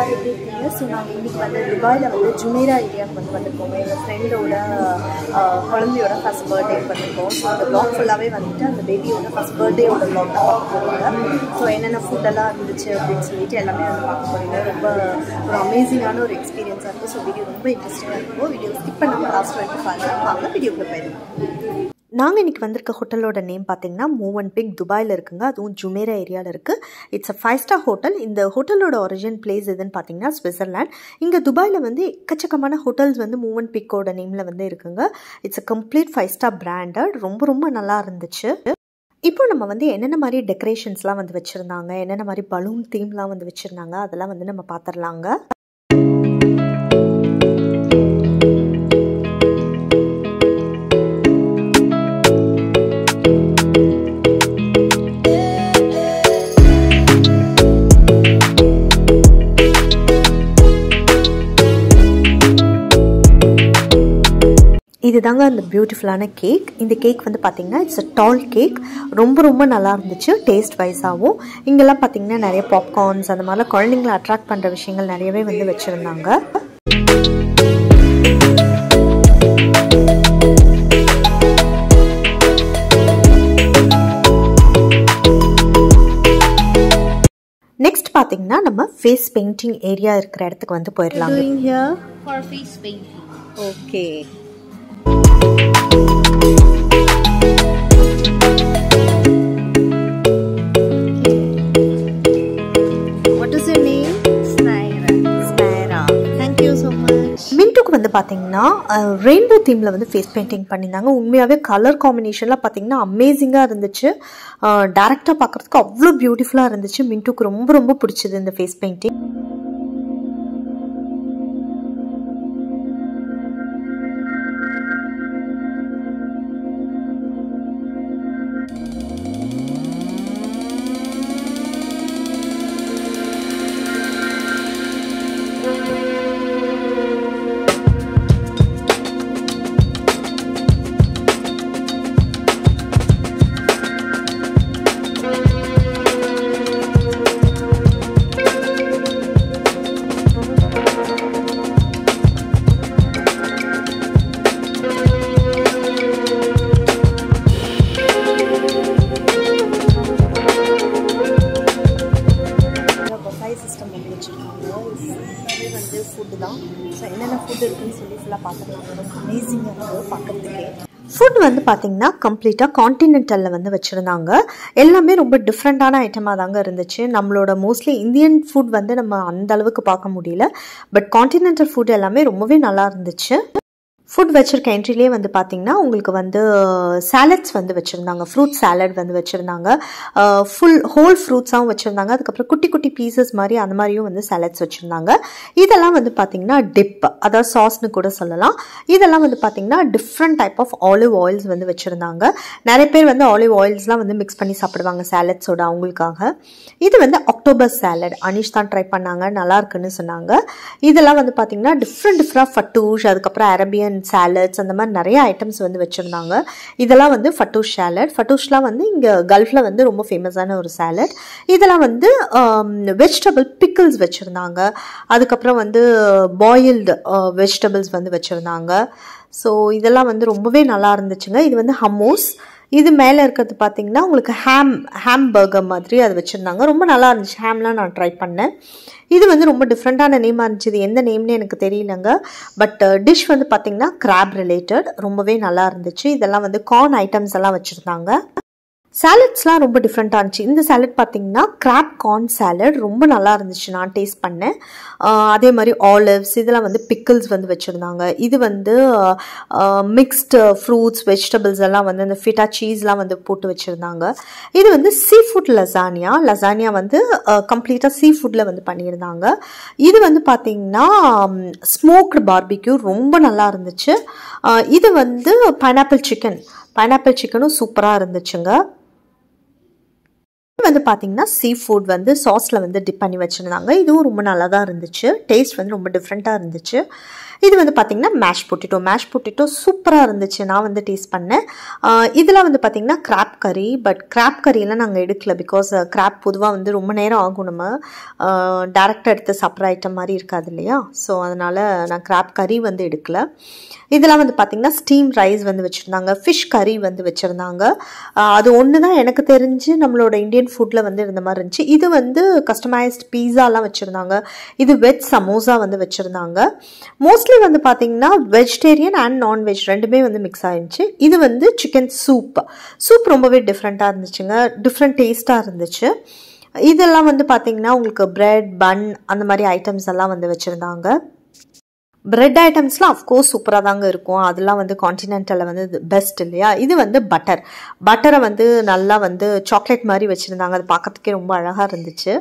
எல்லாரும் எப்படி இருக்கீங்க? ஸோ நாங்கள் இன்றைக்கி வந்து துபாயில் வந்து ஜுமேரா ஏரியாவுக்கு வந்திருக்கோம். எங்கள் ஃப்ரெண்டோட குழந்தையோட ஃபஸ்ட் பர்த்டேக்கு வந்திருக்கோம். ஸோ அந்த ப்ளாக் ஃபுல்லாகவே வந்துட்டு அந்த பேபியோட ஃபஸ்ட் பர்த்டேயோட ப்ளாக் தான் பார்க்க போகிறீங்க. ஸோ என்னென்ன ஃபுட்டெல்லாம் இருந்துச்சு அப்படின்னு சொல்லிட்டு எல்லாமே வந்து பார்க்க போகிறீங்க. ரொம்ப ஒரு அமேசிங்கான ஒரு எக்ஸ்பீரியன்ஸாக இருக்குது. ஸோ வீடியோ ரொம்ப இன்ட்ரெஸ்டிங்காக இருக்கும். வீடியோ ஸ்கிப் பண்ணாமல் லாஸ்ட் வரைக்கும் பாருங்கள். வீடியோக்குள்ள போயிருக்கோம். நாங்கள் இன்றைக்கி வந்திருக்க ஹோட்டலோட நேம் பார்த்தீங்கன்னா மூவன்பிக் துபாயில் இருக்குங்க. அதுவும் ஜுமேரா ஏரியாவில் இருக்குது. It's a 5-star hotel. இந்த ஹோட்டலோட ஒரிஜின் பிளேஸ் எதுன்னு பார்த்தீங்கன்னா ஸ்விட்சர்லாண்ட். இங்கே துபாயில் வந்து எக்கச்சக்கமான ஹோட்டல்ஸ் வந்து மூவன்பிக்கோட நேமில் வந்து இருக்குங்க. It's a complete 5-star branded. ரொம்ப நல்லா இருந்துச்சு. இப்போ நம்ம வந்து என்னென்ன மாதிரி டெக்கரேஷன்ஸ்லாம் வந்து வச்சுருந்தாங்க, என்னென்ன மாதிரி பலூன் தீம்லாம் வந்து வச்சுருந்தாங்க, அதெல்லாம் வந்து நம்ம பார்த்துடலாங்க. இதுதாங்க அந்த பியூட்டிஃபுல்லான கேக். இந்த கேக் வந்து பார்த்திங்கன்னா இட்ஸ் அ டால் கேக். ரொம்ப நல்லா இருந்துச்சு டேஸ்ட் வைஸாகவும். இங்கெல்லாம் பார்த்திங்கன்னா நிறைய பாப்கார்ன்ஸ் அந்த மாதிரிலாம் குழந்தைங்களை அட்ராக்ட் பண்ணுற விஷயங்கள் நிறையவே வந்து வச்சுருந்தாங்க. நெக்ஸ்ட் பார்த்தீங்கன்னா நம்ம ஃபேஸ் பெயிண்டிங் ஏரியா இருக்கிற இடத்துக்கு வந்து போயிடலாம். ஓகே. மின்ட்டுக்கு வந்து பார்த்தீங்கன்னா ரெயின்போ தீமில் வந்து ஃபேஸ் பெயிண்டிங் பண்ணியிருந்தாங்க. உண்மையாகவே கலர் காம்பினேஷன்லாம் பார்த்தீங்கன்னா அமேசிங்காக இருந்துச்சு. டேரெக்டாக பார்க்குறதுக்கு அவ்வளோ பியூட்டிஃபுல்லாக இருந்துச்சு. மின்ட்டுக்கு ரொம்ப பிடிச்சது இந்த ஃபேஸ் பெயிண்டிங். சிஸ்டம் வந்து வச்சுருக்காங்க. ஃபுல்லாகவே வந்து ஃபுட்டு தான். ஸோ என்னென்ன ஃபுட் இருக்குதுன்னு சொல்லி ஃபுல்லாக பார்த்துக்கலாம். ரொம்ப அமேசிங்காக இருக்குது பார்க்குறதுக்கே. ஃபுட் வந்து பார்த்திங்கன்னா கம்ப்ளீட்டாக கான்டினென்டலில் வந்து வச்சுருந்தாங்க. எல்லாமே ரொம்ப டிஃப்ரெண்ட்டான ஐட்டமாக தாங்க இருந்துச்சு. நம்மளோட மோஸ்ட்லி இந்தியன் ஃபுட் வந்து நம்ம அந்த அளவுக்கு பார்க்க முடியல. பட் கான்டினென்டல் ஃபுட் எல்லாமே ரொம்பவே நல்லா இருந்துச்சு. ஃபுட் வச்சுருக்க என்ட்ரிலே வந்து பார்த்திங்கன்னா உங்களுக்கு வந்து சாலட்ஸ் வந்து வச்சுருந்தாங்க. ஃப்ரூட் சாலட் வந்து வச்சுருந்தாங்க. ஹோல் ஃப்ரூட்ஸாகவும் வச்சுருந்தாங்க. அதுக்கப்புறம் குட்டி பீசஸ் மாதிரி அந்த மாதிரியும் வந்து சாலட்ஸ் வச்சுருந்தாங்க. இதெல்லாம் வந்து பார்த்திங்கன்னா டிப், அதாவது சாஸ்னு கூட சொல்லலாம். இதெல்லாம் வந்து பார்த்திங்கன்னா different type of olive oils வந்து வச்சுருந்தாங்க. நிறைய பேர் வந்து ஆலிவ் ஆயில்ஸ்லாம் வந்து மிக்ஸ் பண்ணி சாப்பிடுவாங்க சாலட்ஸோட, அவங்களுக்காக. இது வந்து அக்டோபர் சாலட். அனிஷ் தான் ட்ரை பண்ணாங்க, நல்லா இருக்குன்னு சொன்னாங்க. இதெல்லாம் வந்து பார்த்திங்கன்னா டிஃப்ரெண்ட் ஃபட்டூஷ், அதுக்கப்புறம் அரேபியன் சாலட்ஸ், அந்த மாதிரி நிறைய ஐட்டம்ஸ் வந்து வச்சுருந்தாங்க. இதெல்லாம் வந்து ஃபட்டூஷ் சாலட். ஃபட்டூஷ்லாம் வந்து இங்கே கல்ஃபில் வந்து ரொம்ப ஃபேமஸான ஒரு சாலட். இதெல்லாம் வந்து வெஜிடபிள் பிக்கிள்ஸ் வச்சுருந்தாங்க. அதுக்கப்புறம் வந்து பாயில்டு வெஜிடபிள்ஸ் வந்து வச்சுருந்தாங்க. ஸோ இதெல்லாம் வந்து ரொம்பவே நல்லா இருந்துச்சுங்க. இது வந்து ஹம்மோஸ். இது மேலே இருக்கிறது பார்த்தீங்கன்னா உங்களுக்கு ஹேம் பர்கர் மாதிரி அது வச்சுருந்தாங்க. ரொம்ப நல்லா இருந்துச்சு. ஹேம்லாம் நான் ட்ரை பண்ணேன். இது வந்து ரொம்ப டிஃப்ரெண்ட்டான நேமாக இருந்துச்சு. இது எந்த நேம்னு எனக்கு தெரியலங்க. பட் டிஷ் வந்து பார்த்தீங்கன்னா கிராப் ரிலேட்டட். ரொம்பவே நல்லா இருந்துச்சு. இதெல்லாம் வந்து கார்ன் ஐட்டம்ஸ் எல்லாம் வச்சுருந்தாங்க. சாலட்ஸ்லாம் ரொம்ப டிஃப்ரெண்ட்டாக இருந்துச்சு. இந்த சாலட் பார்த்தீங்கன்னா கிராப் கார்ன் சாலட் ரொம்ப நல்லா இருந்துச்சு. நான் டேஸ்ட் பண்ணேன். அதே மாதிரி ஆலிவ்ஸ், இதெல்லாம் வந்து பிக்கிள்ஸ் வந்து வச்சுருந்தாங்க. இது வந்து மிக்ஸ்டு ஃப்ரூட்ஸ் வெஜிடபிள்ஸ் எல்லாம் வந்து அந்த ஃபிட்டா சீஸ்லாம் வந்து போட்டு வச்சுருந்தாங்க. இது வந்து சீ ஃபுட் லசானியா வந்து கம்ப்ளீட்டாக சீ ஃபுட்டில் வந்து பண்ணியிருந்தாங்க. இது வந்து பார்த்தீங்கன்னா ஸ்மோக்டு பார்பிக்யூ ரொம்ப நல்லா இருந்துச்சு. இது வந்து பைனாப்பிள் சிக்கனும் சூப்பராக இருந்துச்சுங்க. வந்து பார்த்தீங்கன்னா சீ ஃபுட் வந்து சாஸில் வந்து டிப் பண்ணி வச்சுருந்தாங்க. இதுவும் ரொம்ப நல்லா தான் இருந்துச்சு. டேஸ்ட் வந்து ரொம்ப டிஃப்ரெண்ட்டாக இருந்துச்சு. இது வந்து பார்த்திங்கன்னா மேஷ் பொட்டேட்டோ சூப்பராக இருந்துச்சு. நான் வந்து டேஸ்ட் பண்ணேன். இதில் வந்து பார்த்திங்கன்னா கிராப் கறி, பட் கிராப் கறியெல்லாம் நாங்கள் எடுக்கல. பிகாஸ் கிராப் பொதுவாக வந்து ரொம்ப நேரம் ஆகும், நம்ம டேரெக்டாக எடுத்து சாப்பிட்ற ஐட்டம் மாதிரி இருக்காது இல்லையா. ஸோ அதனால் நான் கிராப் கறி வந்து எடுக்கல. இதெல்லாம் வந்து பார்த்திங்கன்னா ஸ்டீம் ரைஸ் வந்து வச்சுருந்தாங்க, ஃபிஷ் கறி வந்து வச்சுருந்தாங்க. அது ஒன்று தான் எனக்கு தெரிஞ்சு நம்மளோட இந்தியன் ஃபுட்டில் வந்து இருந்த மாதிரி இருந்துச்சு. இது வந்து கஸ்டமைஸ்ட் பீஸாலாம் வச்சுருந்தாங்க. இது வெஜ் சமோசா வந்து வச்சுருந்தாங்க. மோஸ்ட்லி வந்து பார்த்திங்கன்னா வெஜிடேரியன் அண்ட் நான்வெஜ் ரெண்டுமே வந்து மிக்ஸ் ஆகிருந்துச்சு. இது வந்து சிக்கன் சூப் ரொம்பவே டிஃப்ரெண்ட்டாக இருந்துச்சுங்க, டிஃப்ரெண்ட் டேஸ்ட்டாக இருந்துச்சு. இதெல்லாம் வந்து பார்த்திங்கன்னா உங்களுக்கு பிரெட் பன் அந்த மாதிரி ஐட்டம்ஸ் எல்லாம் வந்து வச்சுருந்தாங்க. பிரெட் ஐட்டம்ஸ்லாம் அஃப்கோர்ஸ் சூப்பராக தாங்க இருக்கும். அதெல்லாம் வந்து கான்டினென்டலில் வந்து பெஸ்ட் இல்லையா. இது வந்து பட்டரை வந்து நல்லா வந்து சாக்லேட் மாதிரி வச்சுருந்தாங்க. அது பார்க்கறதுக்கே ரொம்ப அழகாக இருந்துச்சு.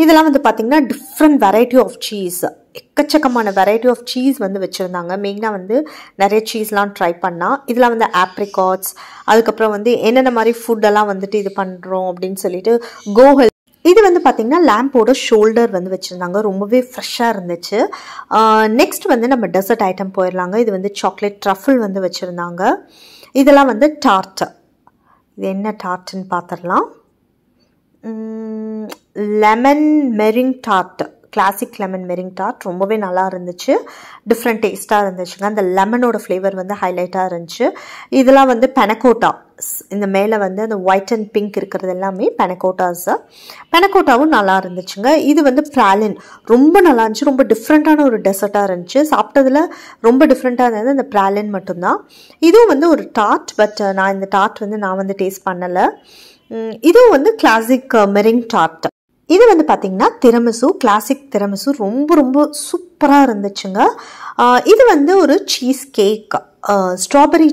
இதெல்லாம் வந்து பார்த்திங்கன்னா டிஃப்ரெண்ட் வெரைட்டி ஆஃப் சீஸ், எக்கச்சக்கமான வெரைட்டி ஆஃப் சீஸ் வந்து வச்சுருந்தாங்க. மெயினாக வந்து நிறைய சீஸ்லாம் ட்ரை பண்ணால். இதெல்லாம் வந்து ஆப்ரிகாட்ஸ், அதுக்கப்புறம் வந்து என்னென்ன மாதிரி ஃபுட்டெல்லாம் வந்துட்டு இது பண்ணுறோம் அப்படின்னு சொல்லிட்டு கோஹெல். இது வந்து பார்த்திங்கன்னா லேம்போட ஷோல்டர் வந்து வச்சுருந்தாங்க, ரொம்பவே ஃப்ரெஷ்ஷாக இருந்துச்சு. நெக்ஸ்ட் வந்து நம்ம டெசர்ட் ஐட்டம் போயிடலாங்க. இது வந்து சாக்லேட் ட்ரஃபிள் வந்து வச்சுருந்தாங்க. இதெல்லாம் வந்து டார்ட். இது என்ன டார்ட்னு பார்த்துடலாம். Lemon meringue tart, classic lemon meringue tart ரொம்பவே நல்லா இருந்துச்சு. டிஃப்ரெண்ட் டேஸ்ட்டாக இருந்துச்சுங்க. அந்த லெமனோட ஃப்ளேவர் வந்து ஹைலைட்டாக இருந்துச்சு. இதெல்லாம் வந்து பெனகோட்டா, இந்த மேலே வந்து அந்த ஒயிட் அண்ட் பிங்க் இருக்கிறது எல்லாமே பெனகோட்டாவும் நல்லா இருந்துச்சுங்க. இது வந்து பிராலின் ரொம்ப நல்லா இருந்துச்சு. ரொம்ப டிஃப்ரெண்ட்டான ஒரு டெசர்ட்டாக இருந்துச்சு. சாப்பிட்டதில் ரொம்ப டிஃப்ரெண்ட்டாக இருந்தது அந்த பிராலின் மட்டும்தான். இதுவும் வந்து ஒரு டார்ட், பட் நான் இந்த டார்ட் வந்து நான் வந்து டேஸ்ட் பண்ணலை. இதுவும் வந்து கிளாசிக் மெரிங் டார்ட். இது வந்து பார்த்திங்கன்னா திரமிசு, கிளாசிக் திரமிசு ரொம்ப ரொம்ப சூப்பராக இருந்துச்சுங்க. இது வந்து ஒரு cheesecake, strawberry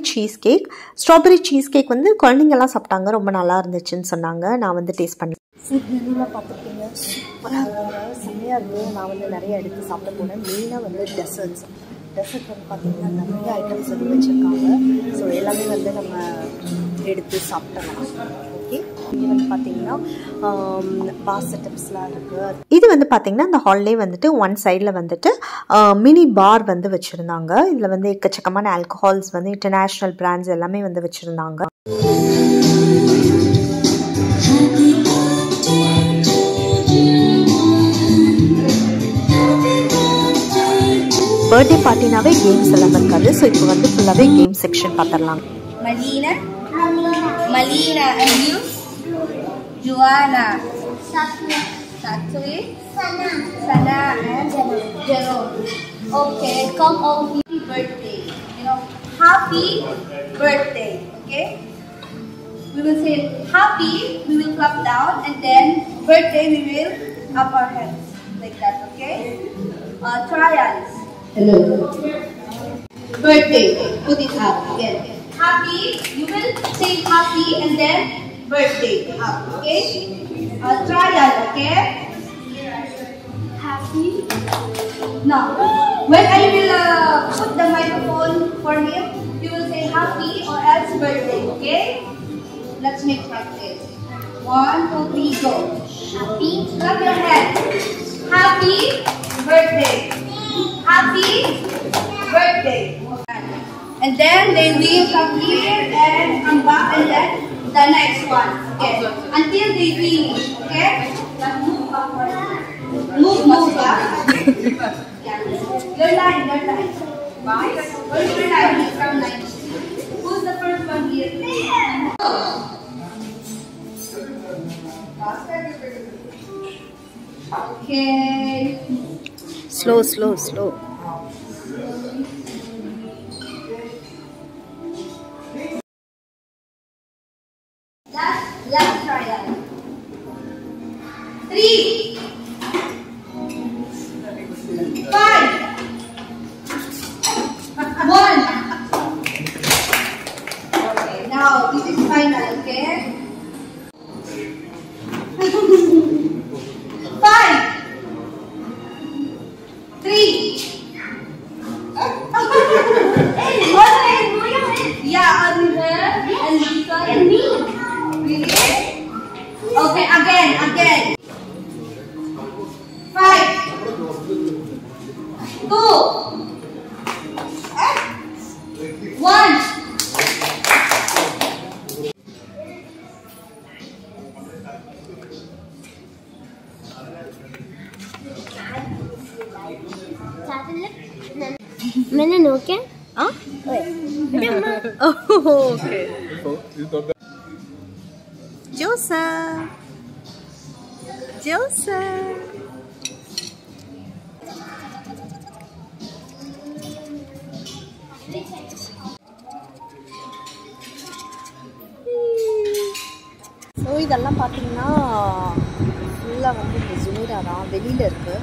cheesecake வந்து குழந்தைங்கள்லாம் சாப்பிட்டாங்க, ரொம்ப நல்லா இருந்துச்சுன்னு சொன்னாங்க. நான் வந்து டேஸ்ட் பண்ணேன். ஃபுட் மெனுலாம் பார்த்துருக்கீங்க, சூப்பராக இருக்குங்க, செம்மையாக இருக்குது. நான் வந்து நிறைய எடுத்து சாப்பிட போனேன். மெயினாக வந்து டெசர்ட் வந்து பார்த்திங்கன்னா நிறைய ஐட்டம்ஸ் வந்து வச்சுருக்காங்க. ஸோ எல்லாமே வந்து நம்ம எடுத்து சாப்பிடலாம். ஓகே, இது வந்து பார்த்திங்கன்னா பார் செட்டப்ஸ்லாம் இருக்குது. இது வந்து பார்த்திங்கன்னா இந்த ஹால்லே வந்துட்டு ஒன் சைடில் வந்துட்டு மினி பார் வந்து வச்சுருந்தாங்க. இதில் வந்து எக்கச்சக்கமான ஆல்கஹால்ஸ் வந்து இன்டர்நேஷ்னல் பிராண்ட்ஸ் எல்லாமே வந்து வச்சுருந்தாங்க. பர்த்டே பார்ட்டினாவே கேம்ஸ் எல்லாம் இருக்காது. ஸோ இப்போ வந்து ஃபுல்லாகவே கேம் செக்ஷன் பார்த்துடலாம். Malina and you? Joanna. Satwi. Sana and Jerome. Okay, come on, happy birthday. You know, happy birthday. Okay? We will say happy, we will clap down, and then birthday we will up our hands. Like that, okay? Trials. Hello. Birthday. Put it up again. Happy, you will say happy and then birthday up, okay? Trial, okay? Happy. Now, when I will put the microphone for him, you will say happy or else birthday, okay? Let's make practice. 1, 2, 3, go. Happy. Clap your hands. Happy birthday. Happy birthday. And then they will come here and come back and then the next one. Okay. Until they finish. Okay? Let's move backward. Move back. Yeah. Your line. Where's your line? From 9. Who's the first one here? Okay. Slow. Last trial. 3, 5, 1. Okay, now this is final, okay? 5, 3. Yeah, on her and Lisa and me. Really? Okay. 1. मैंने no क्या? हाँ? Okay. Joseph, Joseph. So இதெல்லாம் பார்த்தீங்கன்னா ஃபுல்லாக வந்து இந்த Jumeirah தான் வெளியில் இருக்குது.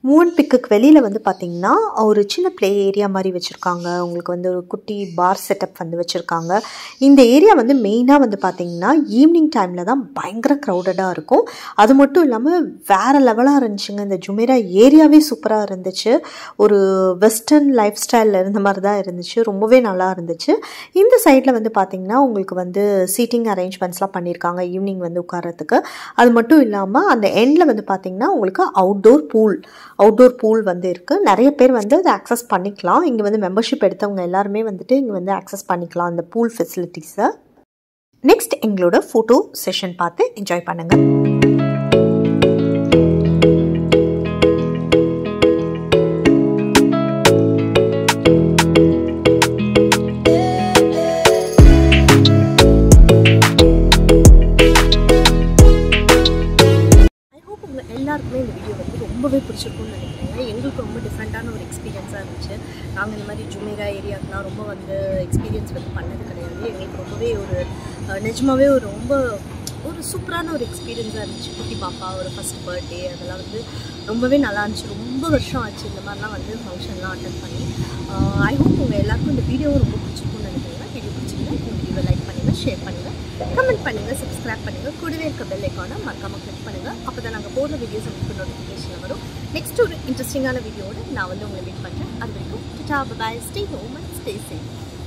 மூவன் பிக்குக்கு வெளியில் வந்து பார்த்திங்கன்னா ஒரு சின்ன ப்ளே ஏரியா மாதிரி வச்சுருக்காங்க. உங்களுக்கு வந்து ஒரு குட்டி பார் செட்டப் வந்து வச்சுருக்காங்க. இந்த ஏரியா வந்து மெயினாக வந்து பார்த்திங்கன்னா ஈவினிங் டைமில் தான் பயங்கர க்ரௌடடாக இருக்கும். அது மட்டும் இல்லாமல் வேறு லெவலாக இருந்துச்சுங்க. இந்த ஜுமேரா ஏரியாவே சூப்பராக இருந்துச்சு. ஒரு வெஸ்டர்ன் லைஃப் ஸ்டைலில் இருந்த மாதிரி தான் இருந்துச்சு. ரொம்பவே நல்லா இருந்துச்சு. இந்த சைடில் வந்து பார்த்திங்கன்னா உங்களுக்கு வந்து சீட்டிங் அரேஞ்ச்மெண்ட்ஸ்லாம் பண்ணியிருக்காங்க ஈவினிங் வந்து உட்காரத்துக்கு. அது மட்டும் இல்லாமல் அந்த எண்டில் வந்து பார்த்திங்கன்னா உங்களுக்கு அவுட்டோர் பூல் வந்து இருக்குது. நிறைய பேர் வந்து அதை ஆக்சஸ் பண்ணிக்கலாம். இங்கே வந்து மெம்பர்ஷிப் எடுத்தவங்க எல்லாருமே வந்துட்டு இங்கே வந்து ஆக்சஸ் பண்ணிக்கலாம் அந்த பூல் ஃபெசிலிட்டிஸை. நெக்ஸ்ட் எங்களோட ஃபோட்டோ செஷன் பார்த்து என்ஜாய் பண்ணுங்கள். எல்லாருக்குமே இந்த வீடியோ வந்து ரொம்பவே பிடிச்சிருக்கும்னு நினைக்கிறேங்க. எங்களுக்கு ரொம்ப டிஃப்ரெண்ட்டான ஒரு எக்ஸ்பீரியன்ஸாக இருந்துச்சு. நாங்கள் இந்த மாதிரி ஜுமேரா ஏரியாக்கெலாம் ரொம்ப வந்து எக்ஸ்பீரியன்ஸ் வந்து பண்ணது கிடையாது. எங்களுக்கு ரொம்பவே ஒரு நிஜமாகவே ஒரு சூப்பரான ஒரு எக்ஸ்பீரியன்ஸாக இருந்துச்சு. குட்டி பாப்பா ஒரு ஃபஸ்ட் பர்த்டே அதெல்லாம் வந்து ரொம்பவே நல்லா இருந்துச்சு. ரொம்ப வருஷம் ஆச்சு இந்த மாதிரிலாம் வந்து ஃபங்க்ஷன்லாம் அட்டெண்ட் பண்ணி. ஐ ஹோப் உங்கள் எல்லாருக்கும் இந்த வீடியோவும் ரொம்ப பிடிச்சிருக்கும்னு நினைக்கிறேன். வீடியோ பிடிச்சிங்கன்னா இந்த வீடியோவை லைக் பண்ணுங்கள், ஷேர் பண்ணுங்கள், கமெண்ட் பண்ணுங்கள், சப்ஸ்கிரைப் பண்ணுங்கள். கூடவே இருக்க பெல் ஐக்கானை மறக்காமல் கிளிக் பண்ணுங்கள். அப்போ தான் நாங்கள் போடுற வீடியோஸ் உங்களுக்கு நோட்டிஃபிகேஷன் வரும். நெக்ஸ்ட் ஒரு இன்ட்ரெஸ்டிங்கான வீடியோவோட நான் வந்து உங்களை மீட் பண்ணுறேன். அது வரைக்கும் tata, bye, stay home and stay safe.